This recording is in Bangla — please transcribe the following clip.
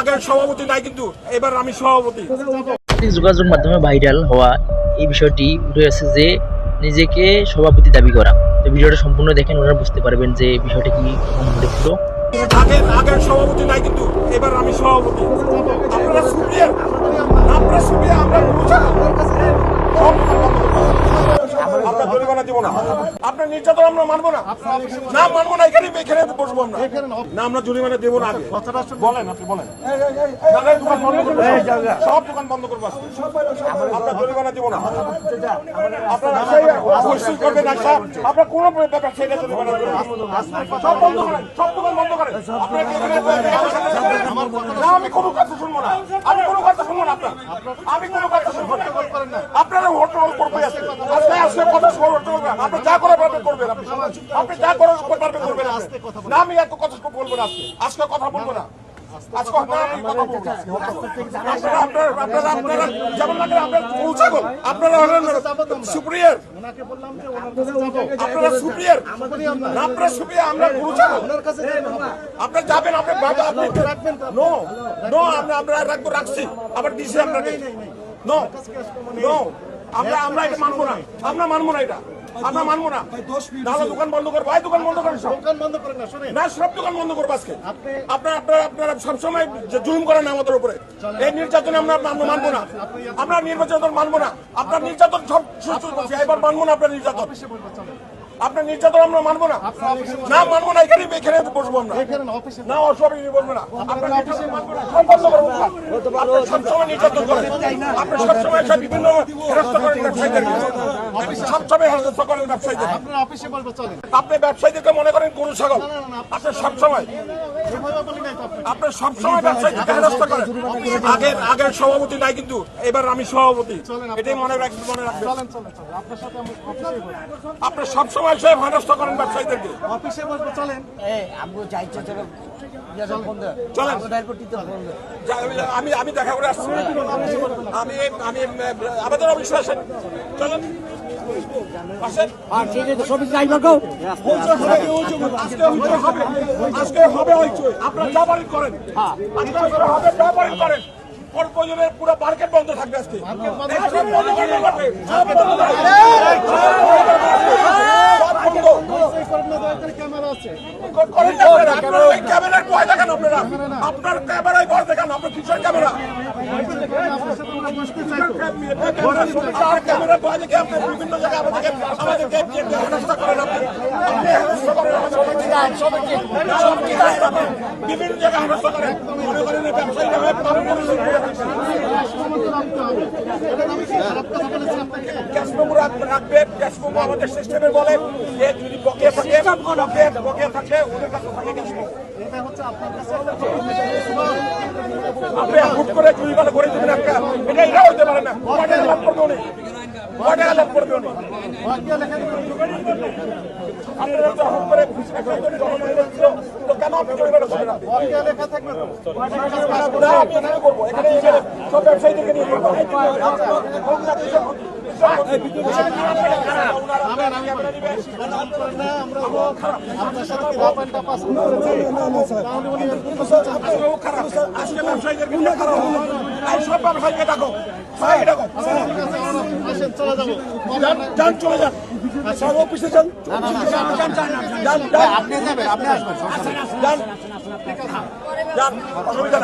আগের সভাপতি নাই, কিন্তু এবার আমি সভাপতি। যোগাযোগ মাধ্যমে ভাইরাল হওয়া এই বিষয়টি উঠে আসে যে নিজেকে সভাপতি দাবি করা। তো ভিডিওটা সম্পূর্ণ দেখেন, ওনারা বুঝতে পারবেন যে বিষয়টা কি পুরো। আগের সভাপতি নাই, কিন্তু এবার আমি সভাপতি। আপনারা সুপ্রিয়া, আমরা আমরা জরিমানা দিব না, আপনার নির্যাতন আমরা মানবো না, মানবো না। এখানে বসবো আমরা, আমরা জরিমানা দেবো না। বলেন, আপনি বলেন। সব দোকান বন্ধ করবো, আমরা জরিমানা দিব না। আপনারা করবেন না, আপনার কোনো ব্যাপার সেটা জরিমানা দেবেন। সব বন্ধ করেন, সব দোকান বন্ধ করেন। আমি কোনো কথা শুনবো না, আমি কোনো কথা শুনবো না। আমি কোনো কথা শুনবো না। আপনারা হোটেল করবে আজকে কথা শুনবেন, আপনি যা করে পারবেন করবেন, আপনি যা করে পারবেন করবেন। না, আমি এত কথা বলবো না, আজকে কথা বলবো না। সুপ্রিয়ার, আপনারা যাবেন, আমরা রাখছি, আবার দিছি আপনাকে। আমরা এটা মানবো না, আমরা মানবো না, এটা আমরা মানবো না। তাহলে দোকান বন্ধ করবো, দোকান বন্ধ করেন, না সব দোকান বন্ধ করবো আজকে। আপনারা সবসময় জুলুম করেন আমাদের উপরে, এই নির্যাতন আমরা মানবো না, আমরা নির্বাচন মানবো না। আপনার নির্যাতন সব এবার মানবো না, আপনার নির্যাতন আমরা মানবো না, মানবো না। এখানে বসবো আমরা, না অসবই বলবো না। আপনার নির্যাতন মানবো না, সব বন্ধ করবো। সবসময় নির্যাতন করেন, আপনি সবসময় বিভিন্ন হেরস্ত করেন ব্যবসায়ীদেরকে, সবসময় হেরস্ত করেন ব্যবসায়ীদের। আপনি ব্যবসায়ীদেরকে মনে করেন গরু ছাগল, আপনি সবসময় ব্যবসায়ীদেরকে হেরস্ত করেন। আগের সভাপতি নাই, কিন্তু এবার আমি সভাপতি। এটাই মনে রাখবেন। আপনি সবসময় হেরস্ত করেন ব্যবসায়ীদেরকে। আমি দেখা করে আসছি, আমি আমাদের অফিসে আসেন, চলেন। আজকে হবে, আপনারা যা পারেন করেন, প্রয়োজনে পুরো মার্কেট বন্ধ থাকবে আজকে। ক্যামেরার ভয় দেখান আপনারা, আপনার ক্যামেরায় ভয় দেখান, আপনার কিসের ক্যামেরা? ক্যামেরার ভয় দেখে আপনি বিভিন্ন জায়গায় আমাদেরকে হেনস্থা করেন, বিভিন্ন জায়গায় হেনস্থা করেন। মনে করেন ব্যবসায়ীরা রাখবে, ক্যাশমো আমাদের সিস্টেমে বলে যে যদি বকেয়া থাকে ওদের কাছে থাকে ক্যাশমো। আপনি হুট করে জরিমানা করে দেবেন একটা, এটা হইতে পারে না। কয় টাকা লাভ করবে উনি, আপনারা তো হুট করে তো কেন আপনি জরিমানা করবেন? এখানে করবো, এখানে সব ব্যবসায়ীদেরকে নিয়ে করবো। চলে যান, সব অফিসে যান, আপনি যাবেন, আপনি আসবেন, অসুবিধা